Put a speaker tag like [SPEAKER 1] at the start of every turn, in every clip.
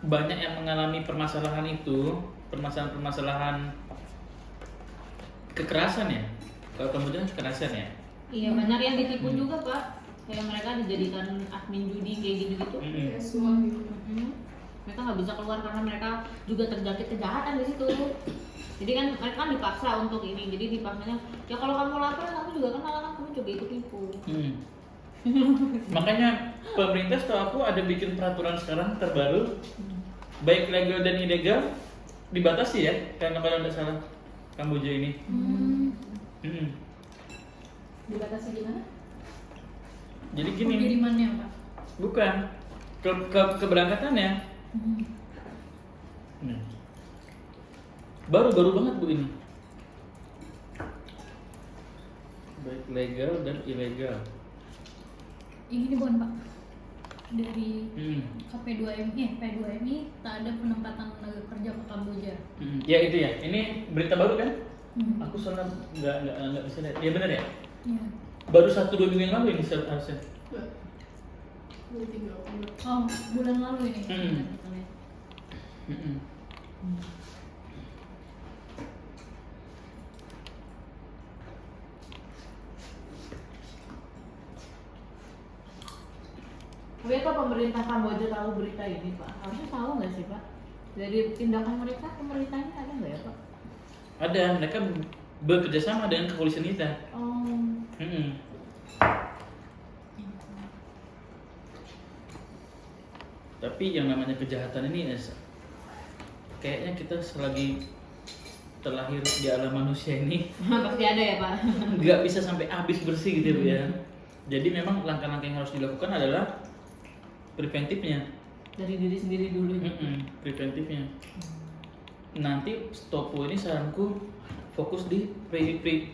[SPEAKER 1] banyak yang mengalami permasalahan itu, permasalahan kekerasan ya. Kalau kemudian kekerasan ya.
[SPEAKER 2] Iya, banyak yang ditipu juga Pak. Kayak mereka dijadikan admin judi kayak gitu-gitu.
[SPEAKER 3] Ya, semua gitu.
[SPEAKER 2] Mereka nggak bisa keluar karena mereka juga terjangkit kejahatan di situ. Jadi kan mereka kan dipaksa untuk ini. Jadi dipaksanya, ya kalau kamu lapor kamu juga kenal kan, kamu juga ikut tipu.
[SPEAKER 1] Makanya pemerintah setahu aku ada bikin peraturan sekarang terbaru, baik legal dan ilegal dibatasi ya, karena kalau tidak salah Kamboja ini.
[SPEAKER 3] Dibatasi gimana?
[SPEAKER 1] Jadi gini,
[SPEAKER 3] Pengirimannya Pak?
[SPEAKER 1] bukan keberangkatannya. Nih. Baru banget Bu ini. Baik legal dan ilegal.
[SPEAKER 3] Ini bukan Pak, dari KP2MI, P2MI tak ada penempatan tenaga kerja ke Kamboja.
[SPEAKER 1] Ya itu ya, ini berita baru kan? Aku soalnya nggak bisa lihat. Ya benar ya?
[SPEAKER 3] Iya.
[SPEAKER 1] Baru 1-2 minggu yang lalu ini harusnya.
[SPEAKER 3] Oh, bulan lalu ini.
[SPEAKER 2] Tapi apa pemerintah Kamboja tahu berita ini Pak? Harusnya tahu nggak sih Pak? Dari tindakan mereka, pemerintahnya ada nggak ya Pak?
[SPEAKER 1] Ada, mereka bekerja sama dengan kepolisian kita.
[SPEAKER 2] Oh.
[SPEAKER 1] Tapi yang namanya kejahatan ini kayaknya kita selagi terlahir di alam manusia ini
[SPEAKER 2] Pasti ada ya Pak?
[SPEAKER 1] nggak bisa sampai habis bersih gitu ya. Jadi memang langkah-langkah yang harus dilakukan adalah preventifnya.
[SPEAKER 2] Dari diri sendiri dulu.
[SPEAKER 1] Preventifnya. Nanti Stopo ini saranku fokus di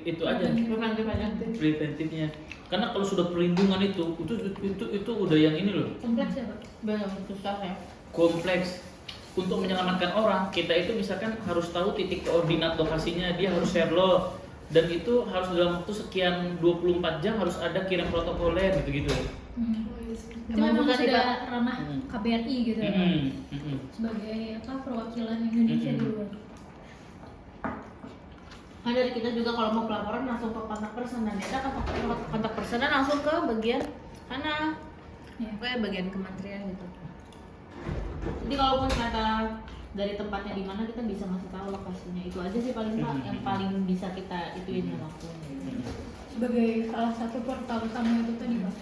[SPEAKER 1] itu aja.
[SPEAKER 2] Preventif aja.
[SPEAKER 1] Preventifnya. Karena kalau sudah perlindungan itu udah yang ini loh.
[SPEAKER 3] Kompleks ya Pak?
[SPEAKER 2] Benar, susah ya.
[SPEAKER 1] Kompleks. Untuk menyelamatkan orang, kita itu misalkan harus tahu titik koordinat lokasinya, dia harus share log, dan itu harus dalam waktu sekian 24 jam harus ada kirim protokoler gitu-gitu.
[SPEAKER 3] Itu memang
[SPEAKER 2] bukan
[SPEAKER 3] sudah
[SPEAKER 2] Pak.
[SPEAKER 3] ranah KBRI gitu ya Pak? Sebagai apa, perwakilan Indonesia di luar.
[SPEAKER 2] Kan dari kita juga kalau mau pelaporan langsung ke kontak person, dan kita kontak person langsung ke bagian mana?
[SPEAKER 3] Ya.
[SPEAKER 2] Kayak bagian kementerian gitu. Jadi kalaupun ternyata dari tempatnya di mana, kita bisa ngasih tahu lokasinya. Itu aja sih paling Pak, yang paling bisa kita ituin lakuin.
[SPEAKER 3] Sebagai salah satu portal utama itu tadi Pak.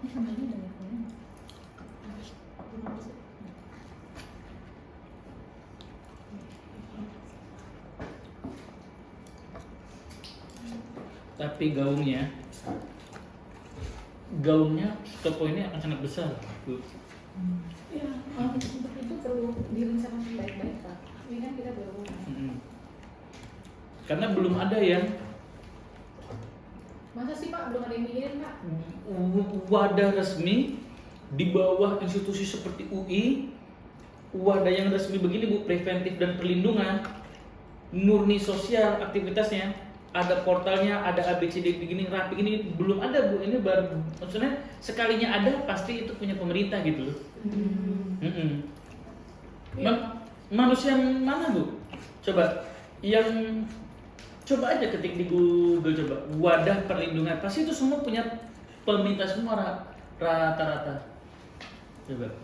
[SPEAKER 3] Ini sambalnya udah levelnya.
[SPEAKER 1] Tapi gaungnya Stopo ini akan sangat besar.
[SPEAKER 3] Ya, untuk itu perlu direncanakan baik-baik Pak. Ini kan kita baru mulai.
[SPEAKER 1] Karena belum ada yang
[SPEAKER 3] Masa sih Pak belum ada yang mikirin Pak?
[SPEAKER 1] wadah resmi di bawah institusi seperti UI, wadah yang resmi begini Bu, preventif dan perlindungan, murni sosial aktivitasnya, ada portalnya, ada ABCD begini rapi gini, belum ada Bu. Ini baru, maksudnya sekalinya ada pasti itu punya pemerintah gitu loh. Manusia mana Bu? Coba coba aja ketik di Google, coba wadah perlindungan, pasti itu semua punya pemerintah semua rata-rata. Coba.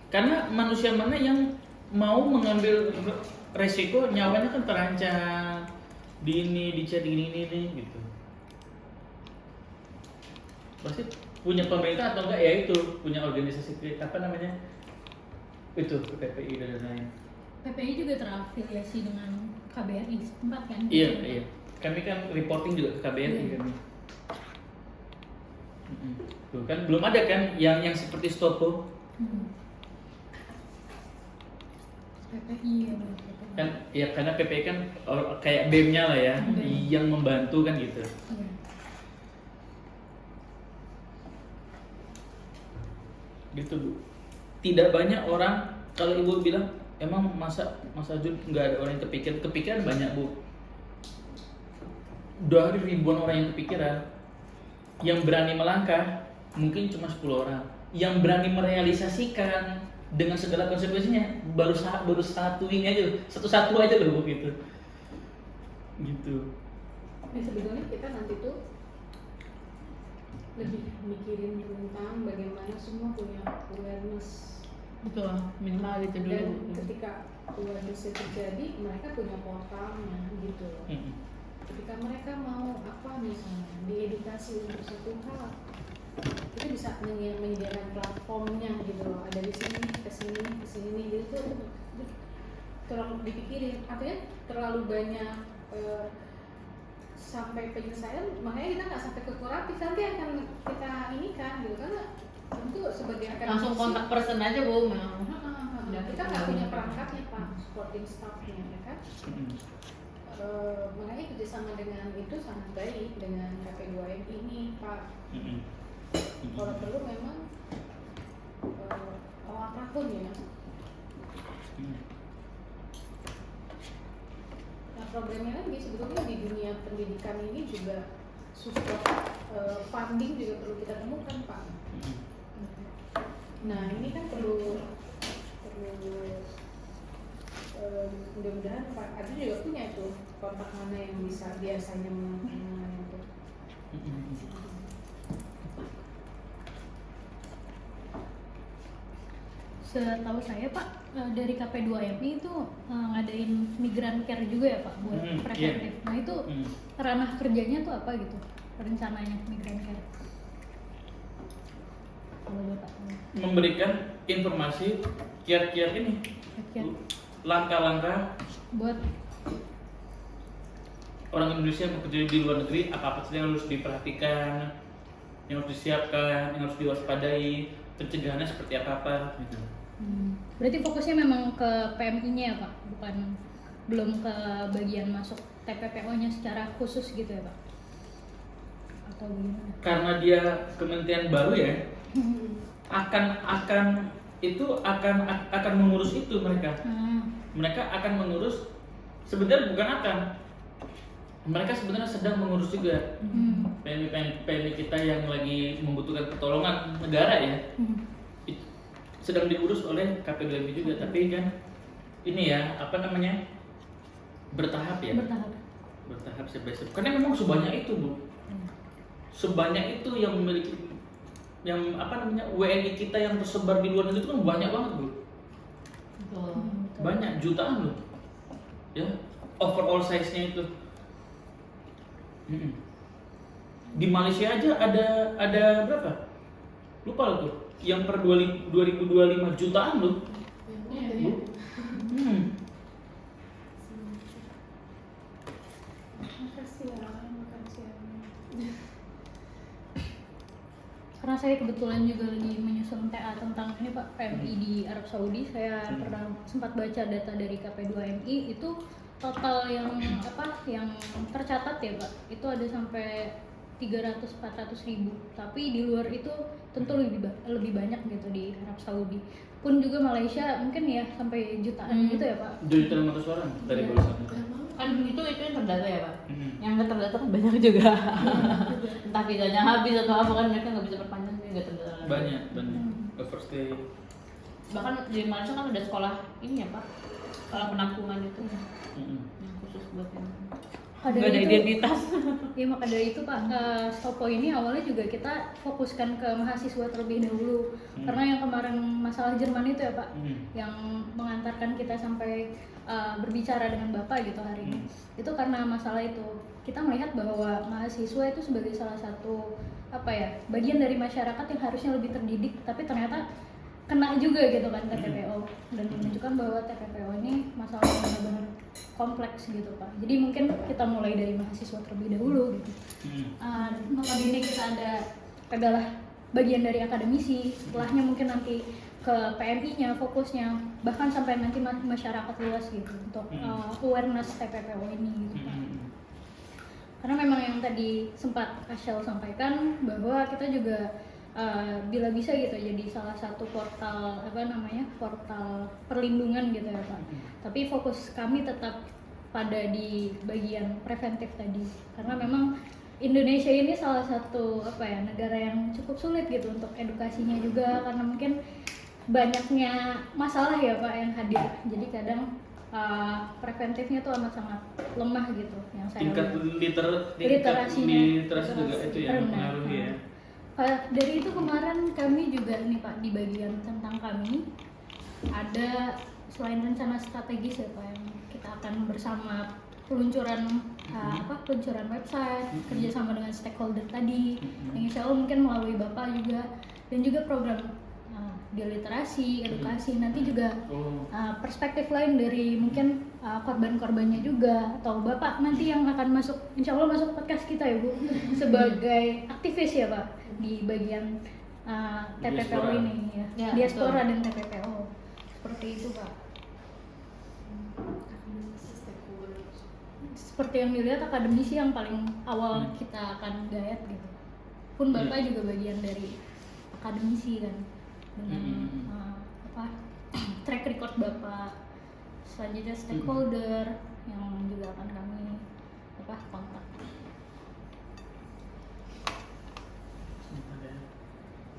[SPEAKER 1] Karena manusia mana yang mau mengambil resiko, nyawanya kan terancam di chat ini gitu. Pasti punya pemerintah atau enggak ya itu punya organisasi apa namanya itu PPI dan lain-lain.
[SPEAKER 3] PPI juga terafiliasi dengan KBRI setempat kan?
[SPEAKER 1] Iya. Kami kan reporting juga ke KBRI kan. Tuh kan belum ada kan yang seperti Stopo.
[SPEAKER 3] PPI ya benar.
[SPEAKER 1] Kan ya karena PPI kan kayak BEM-nya lah ya, yang membantu kan gitu.
[SPEAKER 3] Iya.
[SPEAKER 1] Gitu Bu. Tidak banyak orang, kalau Ibu bilang emang masa Jun nggak ada orang yang kepikiran banyak Bu. dari ribuan orang yang kepikiran, yang berani melangkah mungkin cuma 10 orang, yang berani merealisasikan dengan segala konsekuensinya baru satu ini aja, satu aja loh gitu.
[SPEAKER 4] Nah, sebetulnya kita nanti tuh lebih mikirin tentang bagaimana semua punya awareness,
[SPEAKER 2] Betul, minimal gitu
[SPEAKER 4] dan
[SPEAKER 2] dulu.
[SPEAKER 4] ketika awareness itu terjadi, mereka punya portalnya gitu loh. Ketika mereka mau apa misalnya diedukasi untuk satu hal, kita bisa menyediakan platformnya gitu loh, ada di sini ke sini gitu tuh terlalu dipikirin, artinya terlalu banyak sampai penyelesaian, makanya kita nggak sampai ke kuratif, nanti akan kita ini kan gitu, karena tentu sebagai akademisi
[SPEAKER 2] Langsung kontak person aja Bu.
[SPEAKER 4] kita nggak punya perangkatnya Pak, supporting staffnya ya kan. Makanya kerjasama dengan itu sangat baik dengan KP2M ini Pak. Kalau perlu memang awal tahun ya. Nah problemnya lagi sebetulnya di dunia pendidikan ini juga support funding juga perlu kita temukan Pak. Nah ini kan perlu mudah-mudahan Pak Adi juga punya itu kontak mana yang bisa biasanya menangani itu.
[SPEAKER 3] Setahu saya Pak, dari KP2MI itu ngadain migran care juga ya Pak buat preventif. Nah itu ranah kerjanya tuh apa gitu rencananya migran care? Kalau Bapak tahu.
[SPEAKER 1] Memberikan informasi kiat-kiat ini,
[SPEAKER 3] Kiat-kiat
[SPEAKER 1] langkah-langkah
[SPEAKER 3] buat
[SPEAKER 1] orang Indonesia yang bekerja di luar negeri, apa saja yang harus diperhatikan, yang harus disiapkan, yang harus diwaspadai, pencegahannya seperti apa gitu.
[SPEAKER 3] Berarti fokusnya memang ke PMI-nya ya Pak, bukan belum ke bagian masuk TPPO-nya secara khusus gitu ya Pak? Atau gimana?
[SPEAKER 1] Karena dia kementerian baru ya, akan mengurus itu mereka. Mereka akan mengurus, sebenarnya bukan akan, mereka sebenarnya sedang mengurus juga PMI kita yang lagi membutuhkan pertolongan negara ya. Sedang diurus oleh KP2MI juga, tapi kan ini ya apa namanya bertahap ya. Bertahap step by step. Karena memang sebanyak itu Bu, sebanyak itu yang memiliki yang apa namanya WNI kita yang tersebar di luar negeri itu kan banyak banget Bu.
[SPEAKER 2] Betul.
[SPEAKER 1] Banyak jutaan loh ya, overall size-nya itu. Di Malaysia aja ada berapa lupa loh tuh, yang per 2025 jutaan loh Bu.
[SPEAKER 4] Makasih ya.
[SPEAKER 3] Karena saya kebetulan juga lagi menyusun TA tentang ini Pak, PMI di Arab Saudi. Saya pernah sempat baca data dari KP2MI itu total yang tercatat ya Pak, itu ada sampai 300-400 ribu, tapi di luar itu tentu lebih banyak gitu di Arab Saudi. Pun juga Malaysia mungkin ya sampai jutaan gitu ya Pak.
[SPEAKER 1] 2.500.000 orang dari barusan.
[SPEAKER 2] Kan itu yang terdata ya Pak. Yang nggak terdata kan banyak juga. Entah visanya habis atau apa kan mereka nggak bisa perpanjang, jadi nggak terdata.
[SPEAKER 1] Banyak overstay.
[SPEAKER 2] Bahkan di Malaysia kan ada sekolah ini ya Pak, sekolah penampungan itu yang khusus buat yang
[SPEAKER 3] Ada
[SPEAKER 2] nggak ada
[SPEAKER 3] itu-
[SPEAKER 2] identitas.
[SPEAKER 3] Ya maka dari itu Pak, Stopo ini awalnya juga kita fokuskan ke mahasiswa terlebih dahulu. Karena yang kemarin masalah Jerman itu ya Pak, yang mengantarkan kita sampai berbicara dengan Bapak gitu hari ini. Itu karena masalah itu. Kita melihat bahwa mahasiswa itu sebagai salah satu bagian dari masyarakat yang harusnya lebih terdidik, tapi ternyata kena juga gitu kan ke TPO, dan menunjukkan bahwa TPPO ini masalah yang benar-benar kompleks gitu Pak. Jadi mungkin kita mulai dari mahasiswa terlebih dahulu gitu. Notabene kita adalah bagian dari akademisi, setelahnya mungkin nanti ke PMI-nya fokusnya, bahkan sampai nanti masyarakat luas gitu untuk awareness TPPO ini gitu Pak. Karena memang yang tadi sempat Ashel sampaikan bahwa kita juga bila bisa gitu jadi salah satu portal portal perlindungan gitu ya Pak. Tapi fokus kami tetap pada di bagian preventif tadi, karena memang Indonesia ini salah satu negara yang cukup sulit gitu untuk edukasinya juga, karena mungkin banyaknya masalah ya Pak yang hadir, jadi kadang preventifnya tuh amat sangat lemah gitu yang saya
[SPEAKER 1] tingkat
[SPEAKER 3] lihat.
[SPEAKER 1] literasi juga
[SPEAKER 3] literasi
[SPEAKER 1] itu yang
[SPEAKER 3] rendah.
[SPEAKER 1] mempengaruhi ya.
[SPEAKER 3] Dari itu kemarin kami juga nih Pak, di bagian tentang kami ada selain rencana strategis ya Pak, yang kita akan bersama peluncuran peluncuran website, kerjasama dengan stakeholder tadi, yang insya Allah mungkin melalui Bapak juga, dan juga program di literasi, edukasi, nanti juga perspektif lain dari mungkin korban-korbannya juga, atau Bapak nanti yang akan masuk, insya Allah masuk podcast kita ya Bu, sebagai aktivis ya Pak di bagian TPPO
[SPEAKER 1] Diaspora.
[SPEAKER 3] ini ya,
[SPEAKER 2] Ya,
[SPEAKER 3] diaspora
[SPEAKER 2] betul.
[SPEAKER 3] dan TPPO, seperti itu Pak. Seperti yang dilihat akademisi yang paling awal kita akan gayat gitu, pun Bapak juga bagian dari akademisi kan, dengan track record Bapak. Selanjutnya stakeholder yang juga akan kami kontak.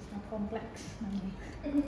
[SPEAKER 3] Sangat kompleks namanya.